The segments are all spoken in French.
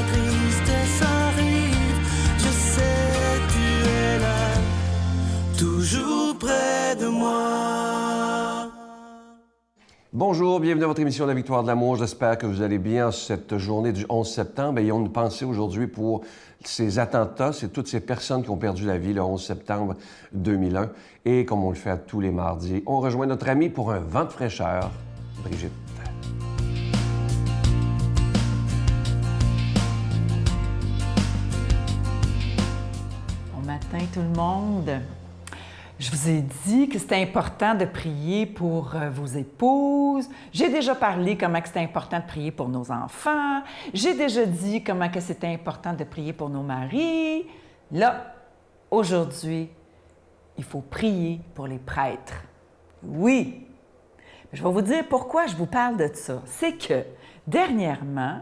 la tristesse arrive, je sais que tu es là, toujours près de moi. Bonjour, bienvenue à votre émission La Victoire de l'amour. J'espère que vous allez bien cette journée du 11 septembre. Et on a une pensée aujourd'hui pour ces attentats. C'est toutes ces personnes qui ont perdu la vie le 11 septembre 2001. Et comme on le fait à tous les mardis, on rejoint notre amie pour un vent de fraîcheur, Brigitte. Bon matin tout le monde. Je vous ai dit que c'était important de prier pour vos épouses. J'ai déjà parlé comment c'était important de prier pour nos enfants. J'ai déjà dit comment que c'était important de prier pour nos maris. Là, aujourd'hui, il faut prier pour les prêtres. Oui! Je vais vous dire pourquoi je vous parle de ça. C'est que dernièrement,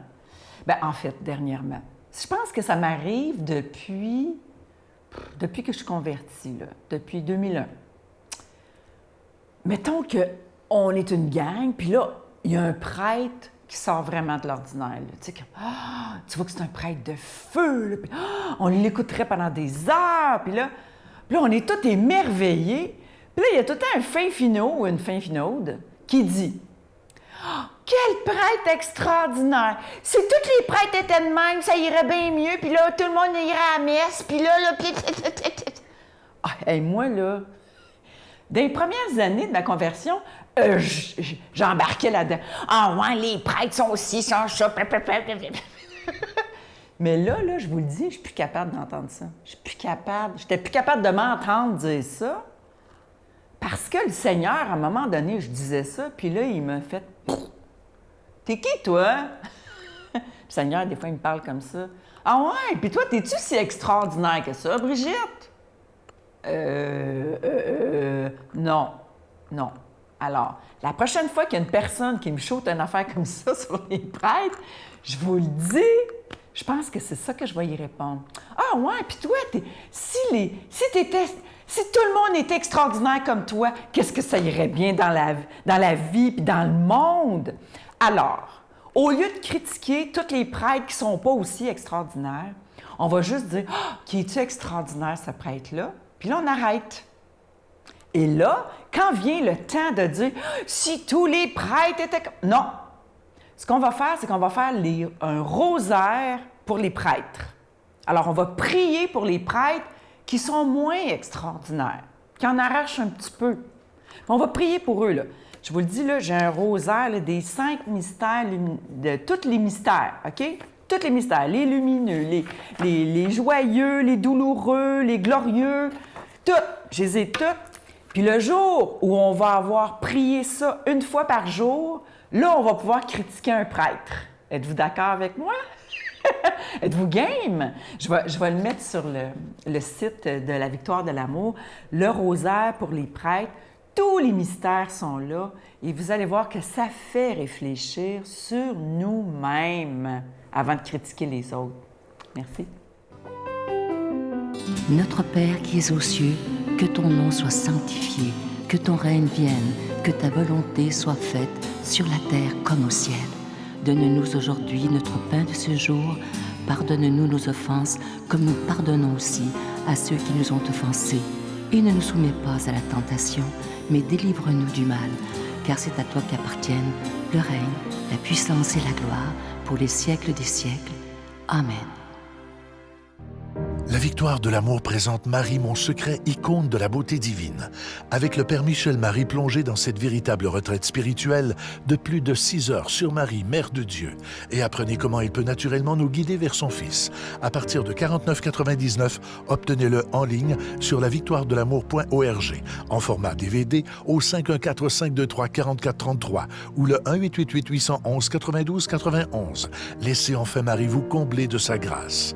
je pense que ça m'arrive depuis que je suis convertie, là, depuis 2001. Mettons qu'on est une gang, puis là, il y a un prêtre qui sort vraiment de l'ordinaire. Tu sais, tu vois que c'est un prêtre de feu, là, puis, on l'écouterait pendant des heures, puis là, on est tous émerveillés. Puis là, il y a tout le temps un fin finot ou une fin finaude qui dit « Quel prêtre extraordinaire! Si tous les prêtres étaient de même, ça irait bien mieux, puis là, tout le monde irait à la messe, puis là... » moi, là, dans les premières années de ma conversion, j'embarquais là-dedans. « Ah ouais, les prêtres sont ci, sont ça... » Mais là, je vous le dis, je suis plus capable d'entendre ça. J'étais plus capable de m'entendre dire ça, parce que le Seigneur, à un moment donné, je disais ça, puis là, il m'a fait... T'es qui, toi? Le Seigneur, des fois, il me parle comme ça. Ah ouais? Puis toi, t'es-tu si extraordinaire que ça, Brigitte? Non. Alors, la prochaine fois qu'il y a une personne qui me shoot une affaire comme ça sur les prêtres, je vous le dis, je pense que c'est ça que je vais y répondre. Ah ouais? Puis toi, si tout le monde était extraordinaire comme toi, qu'est-ce que ça irait bien dans la vie puis dans le monde? Alors, au lieu de critiquer tous les prêtres qui ne sont pas aussi extraordinaires, on va juste dire « Ah, qui est-tu extraordinaire, ce prêtre-là? » Puis là, on arrête. Et là, quand vient le temps de dire « Si tous les prêtres étaient... » Non! Ce qu'on va faire, c'est qu'on va faire un rosaire pour les prêtres. Alors, on va prier pour les prêtres qui sont moins extraordinaires, qui en arrachent un petit peu. On va prier pour eux, là. Je vous le dis, là, j'ai un rosaire là, des 5 mystères, de tous les mystères, OK? Tous les mystères, les lumineux, les joyeux, les douloureux, les glorieux, tous, je les ai tous. Puis le jour où on va avoir prié ça une fois par jour, là, on va pouvoir critiquer un prêtre. Êtes-vous d'accord avec moi? Êtes-vous game? Je vais le mettre sur le site de la Victoire de l'amour. Le rosaire pour les prêtres. Tous les mystères sont là et vous allez voir que ça fait réfléchir sur nous-mêmes avant de critiquer les autres. Merci. Notre Père qui es aux cieux, que ton nom soit sanctifié, que ton règne vienne, que ta volonté soit faite sur la terre comme au ciel. Donne-nous aujourd'hui notre pain de ce jour. Pardonne-nous nos offenses, comme nous pardonnons aussi à ceux qui nous ont offensés. Et ne nous soumets pas à la tentation, mais délivre-nous du mal. Car c'est à toi qu'appartiennent le règne, la puissance et la gloire, pour les siècles des siècles. Amen. La Victoire de l'amour présente Marie, mon secret, icône de la beauté divine. Avec le Père Michel Marie plongé dans cette véritable retraite spirituelle de plus de 6 heures sur Marie, Mère de Dieu. Et apprenez comment il peut naturellement nous guider vers son Fils. À partir de 49,99, obtenez-le en ligne sur lavictoiredelamour.org en format DVD au 514-523-4433 ou le 1-888-811-92-91. Laissez enfin Marie vous combler de sa grâce.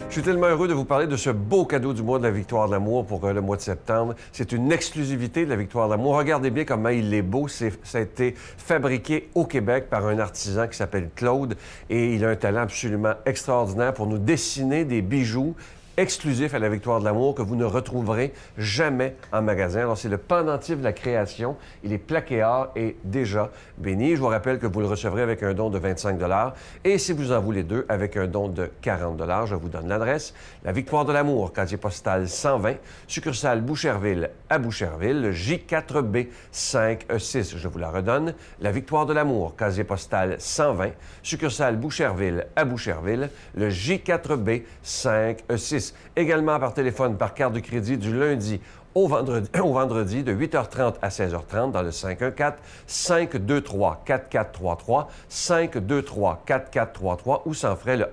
Je suis tellement heureux de vous parler de ce beau cadeau du mois de la Victoire de l'amour pour le mois de septembre. C'est une exclusivité de la Victoire de l'amour. Regardez bien comment il est beau. Ça a été fabriqué au Québec par un artisan qui s'appelle Claude et il a un talent absolument extraordinaire pour nous dessiner des bijoux exclusif à la Victoire de l'amour que vous ne retrouverez jamais en magasin. Alors, c'est le pendentif de la création. Il est plaqué or et déjà béni. Je vous rappelle que vous le recevrez avec un don de 25 $ et si vous en voulez deux, avec un don de 40 $. Je vous donne l'adresse. La Victoire de l'amour, casier postal 120, succursale Boucherville à Boucherville, le J4B 5E6. Je vous la redonne. La Victoire de l'amour, casier postal 120, succursale Boucherville à Boucherville, le J4B 5E6. Également par téléphone, par carte de crédit du lundi au vendredi de 8h30 à 16h30 dans le 514-523-4433, 523-4433 ou sans frais le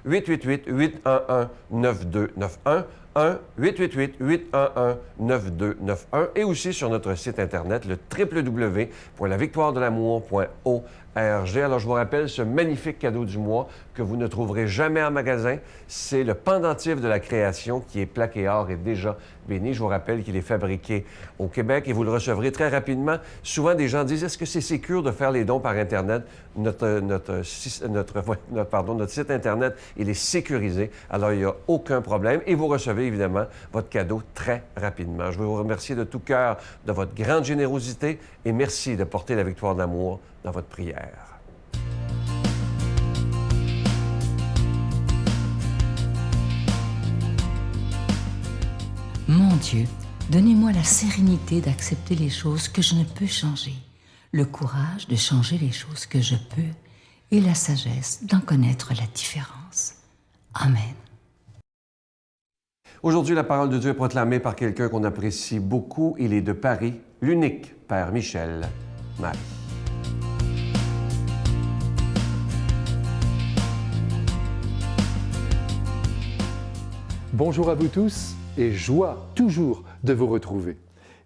1-888-811-9291, 1-888-811-9291 et aussi sur notre site Internet, le www.lavictoiredelamour.org. Alors, je vous rappelle ce magnifique cadeau du mois que vous ne trouverez jamais en magasin. C'est le pendentif de la création qui est plaqué or et déjà béni. Je vous rappelle qu'il est fabriqué au Québec et vous le recevrez très rapidement. Souvent, des gens disent, est-ce que c'est sécure de faire les dons par Internet? Notre site Internet, il est sécurisé. Alors, il n'y a aucun problème et vous recevez évidemment votre cadeau très rapidement. Je veux vous remercier de tout cœur de votre grande générosité et merci de porter la victoire de l'amour dans votre prière. Mon Dieu, donnez-moi la sérénité d'accepter les choses que je ne peux changer, le courage de changer les choses que je peux et la sagesse d'en connaître la différence. Amen. Aujourd'hui, la parole de Dieu est proclamée par quelqu'un qu'on apprécie beaucoup. Il est de Paris, l'unique Père Michel Marie. Bonjour à vous tous et joie toujours de vous retrouver.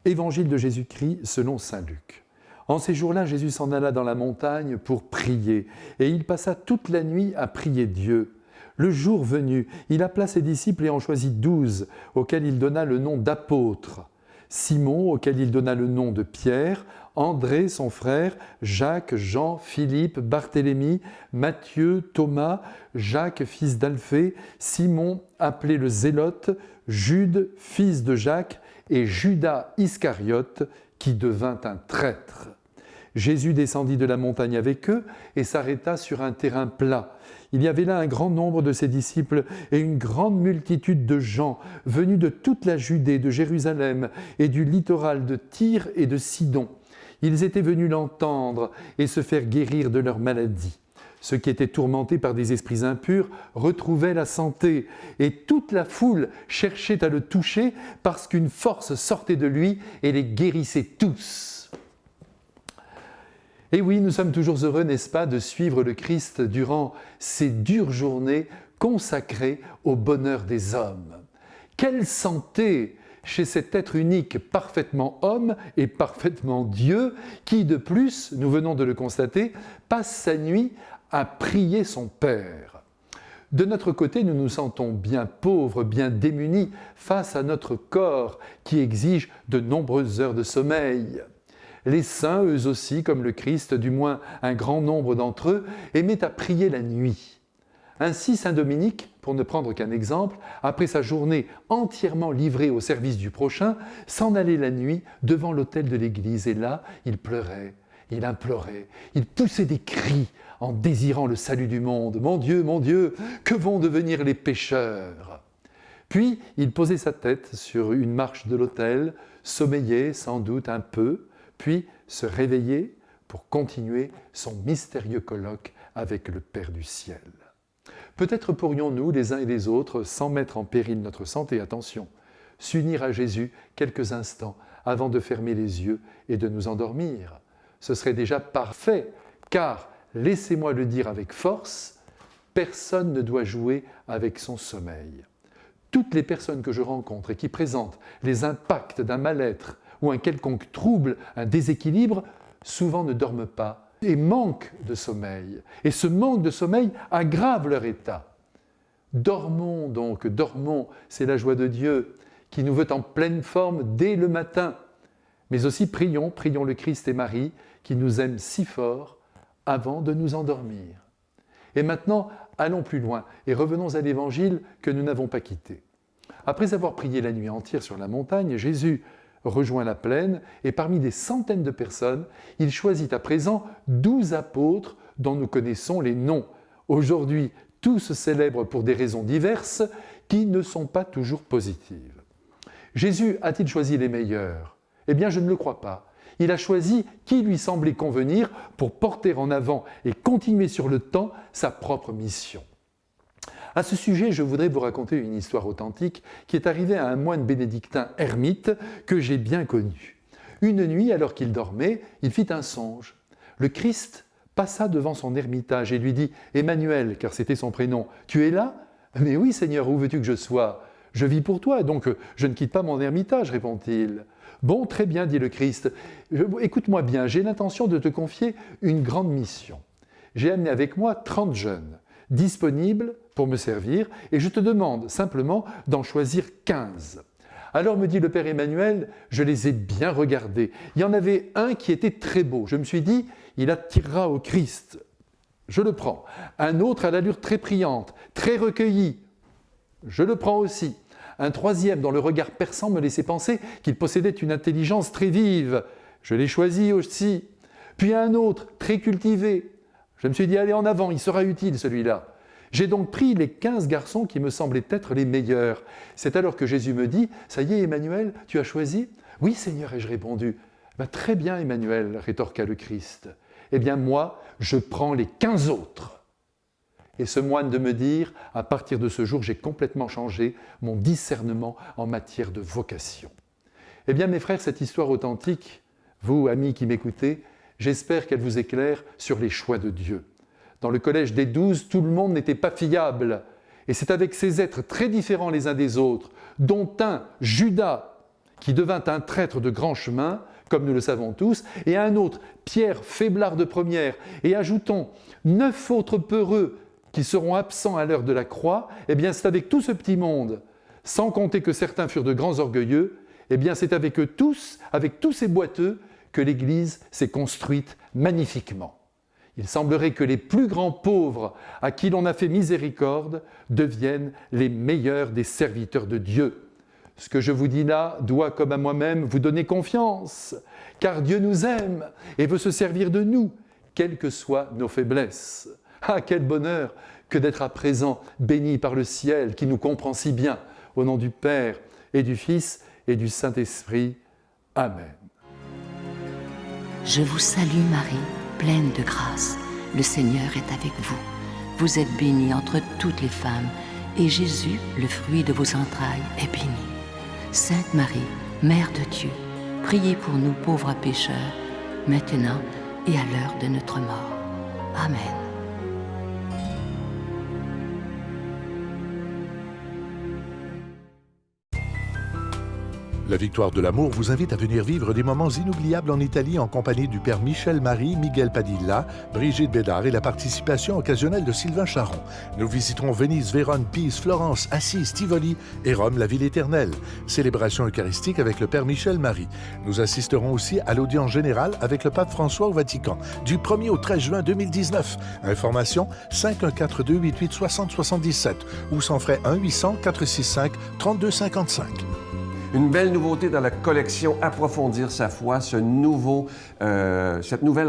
Évangile de Jésus-Christ selon saint Luc. En ces jours-là, Jésus s'en alla dans la montagne pour prier et il passa toute la nuit à prier Dieu. Le jour venu, il appela ses disciples et en choisit 12, auxquels il donna le nom d'apôtres. Simon, auquel il donna le nom de Pierre, André, son frère, Jacques, Jean, Philippe, Barthélemy, Matthieu, Thomas, Jacques, fils d'Alphée, Simon, appelé le Zélote, Jude, fils de Jacques, et Judas Iscariote, qui devint un traître. Jésus descendit de la montagne avec eux et s'arrêta sur un terrain plat. Il y avait là un grand nombre de ses disciples et une grande multitude de gens venus de toute la Judée, de Jérusalem et du littoral de Tyr et de Sidon. Ils étaient venus l'entendre et se faire guérir de leur maladie. Ceux qui étaient tourmentés par des esprits impurs retrouvaient la santé et toute la foule cherchait à le toucher parce qu'une force sortait de lui et les guérissait tous. Et oui, nous sommes toujours heureux, n'est-ce pas, de suivre le Christ durant ces dures journées consacrées au bonheur des hommes. Quelle santé chez cet être unique, parfaitement homme et parfaitement Dieu, qui de plus, nous venons de le constater, passe sa nuit à prier son Père. De notre côté, nous nous sentons bien pauvres, bien démunis face à notre corps qui exige de nombreuses heures de sommeil. Les saints, eux aussi, comme le Christ, du moins un grand nombre d'entre eux, aimaient à prier la nuit. Ainsi, saint Dominique, pour ne prendre qu'un exemple, après sa journée entièrement livrée au service du prochain, s'en allait la nuit devant l'autel de l'église et là, il pleurait, il implorait, il poussait des cris en désirant le salut du monde. Mon Dieu, que vont devenir les pécheurs ?» Puis, il posait sa tête sur une marche de l'autel, sommeillait sans doute un peu, puis se réveiller pour continuer son mystérieux colloque avec le Père du ciel. Peut-être pourrions-nous, les uns et les autres, sans mettre en péril notre santé, attention, s'unir à Jésus quelques instants avant de fermer les yeux et de nous endormir. Ce serait déjà parfait, car, laissez-moi le dire avec force, personne ne doit jouer avec son sommeil. Toutes les personnes que je rencontre et qui présentent les impacts d'un mal-être ou un quelconque trouble, un déséquilibre, souvent ne dorment pas et manquent de sommeil. Et ce manque de sommeil aggrave leur état. Dormons donc, dormons, c'est la joie de Dieu qui nous veut en pleine forme dès le matin. Mais aussi prions le Christ et Marie qui nous aiment si fort avant de nous endormir. Et maintenant, allons plus loin et revenons à l'Évangile que nous n'avons pas quitté. Après avoir prié la nuit entière sur la montagne, Jésus rejoint la plaine et parmi des centaines de personnes, il choisit à présent 12 apôtres dont nous connaissons les noms. Aujourd'hui, tous célèbres pour des raisons diverses qui ne sont pas toujours positives. Jésus a-t-il choisi les meilleurs? Eh bien, je ne le crois pas. Il a choisi qui lui semblait convenir pour porter en avant et continuer sur le temps sa propre mission. À ce sujet, je voudrais vous raconter une histoire authentique qui est arrivée à un moine bénédictin ermite que j'ai bien connu. Une nuit, alors qu'il dormait, il fit un songe. Le Christ passa devant son ermitage et lui dit « Emmanuel », car c'était son prénom, « Tu es là ?»« Mais oui, Seigneur, où veux-tu que je sois ? Je vis pour toi, donc je ne quitte pas mon ermitage, répond-il. « Bon, très bien, dit le Christ. Écoute-moi bien, j'ai l'intention de te confier une grande mission. J'ai amené avec moi 30 jeunes, disponibles pour me servir, et je te demande simplement d'en choisir 15. Alors me dit le Père Emmanuel, je les ai bien regardés. Il y en avait un qui était très beau. Je me suis dit, il attirera au Christ. Je le prends. Un autre à l'allure très priante, très recueillie. Je le prends aussi. Un troisième dont le regard perçant me laissait penser qu'il possédait une intelligence très vive. Je l'ai choisi aussi. Puis un autre, très cultivé. Je me suis dit, allez en avant, il sera utile celui-là. J'ai donc pris les 15 garçons qui me semblaient être les meilleurs. C'est alors que Jésus me dit, ça y est Emmanuel, tu as choisi ? Oui Seigneur, ai-je répondu. Très bien Emmanuel, rétorqua le Christ. Eh bien moi, je prends les 15 autres. Et ce moine de me dire, à partir de ce jour, j'ai complètement changé mon discernement en matière de vocation. Eh bien mes frères, cette histoire authentique, vous amis qui m'écoutez, j'espère qu'elle vous éclaire sur les choix de Dieu. Dans le collège des 12, tout le monde n'était pas fiable. Et c'est avec ces êtres très différents les uns des autres, dont un, Judas, qui devint un traître de grand chemin, comme nous le savons tous, et un autre, Pierre, faiblard de première, et ajoutons 9 autres peureux qui seront absents à l'heure de la croix, eh bien c'est avec tout ce petit monde, sans compter que certains furent de grands orgueilleux, eh bien c'est avec eux tous, avec tous ces boiteux, que l'Église s'est construite magnifiquement. Il semblerait que les plus grands pauvres à qui l'on a fait miséricorde deviennent les meilleurs des serviteurs de Dieu. Ce que je vous dis là doit, comme à moi-même, vous donner confiance, car Dieu nous aime et veut se servir de nous, quelles que soient nos faiblesses. Ah, quel bonheur que d'être à présent béni par le ciel qui nous comprend si bien, au nom du Père et du Fils et du Saint-Esprit. Amen. Je vous salue Marie, pleine de grâce. Le Seigneur est avec vous. Vous êtes bénie entre toutes les femmes, et Jésus, le fruit de vos entrailles, est béni. Sainte Marie, Mère de Dieu, priez pour nous pauvres pécheurs, maintenant et à l'heure de notre mort. Amen. La Victoire de l'amour vous invite à venir vivre des moments inoubliables en Italie en compagnie du Père Michel Marie, Miguel Padilla, Brigitte Bédard et la participation occasionnelle de Sylvain Charon. Nous visiterons Venise, Vérone, Pise, Florence, Assise, Tivoli et Rome, la ville éternelle. Célébration eucharistique avec le Père Michel Marie. Nous assisterons aussi à l'audience générale avec le Pape François au Vatican du 1er au 13 juin 2019. Information 514-288-6077 ou sans frais 1-800-465-3255. Une belle nouveauté dans la collection Approfondir sa foi, cette nouvelle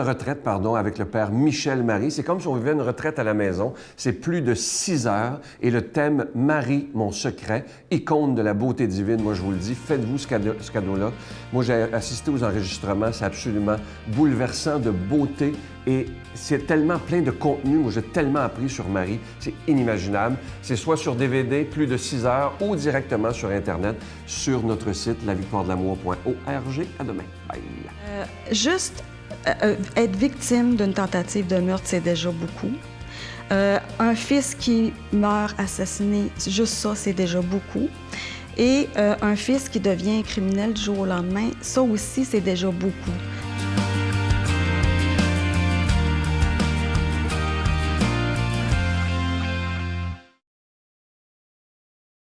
retraite avec le Père Michel Marie. C'est comme si on vivait une retraite à la maison. C'est plus de 6 heures et le thème « Marie, mon secret », icône de la beauté divine. Moi, je vous le dis, faites-vous ce cadeau-là. Moi, j'ai assisté aux enregistrements. C'est absolument bouleversant de beauté et c'est tellement plein de contenu. Moi, j'ai tellement appris sur Marie. C'est inimaginable. C'est soit sur DVD, plus de 6 heures, ou directement sur Internet, sur notre site, lavictoiredelamour.org. À demain. Bye. Juste être victime d'une tentative de meurtre, c'est déjà beaucoup. Un fils qui meurt assassiné, juste ça, c'est déjà beaucoup. Et un fils qui devient criminel du jour au lendemain, ça aussi, c'est déjà beaucoup.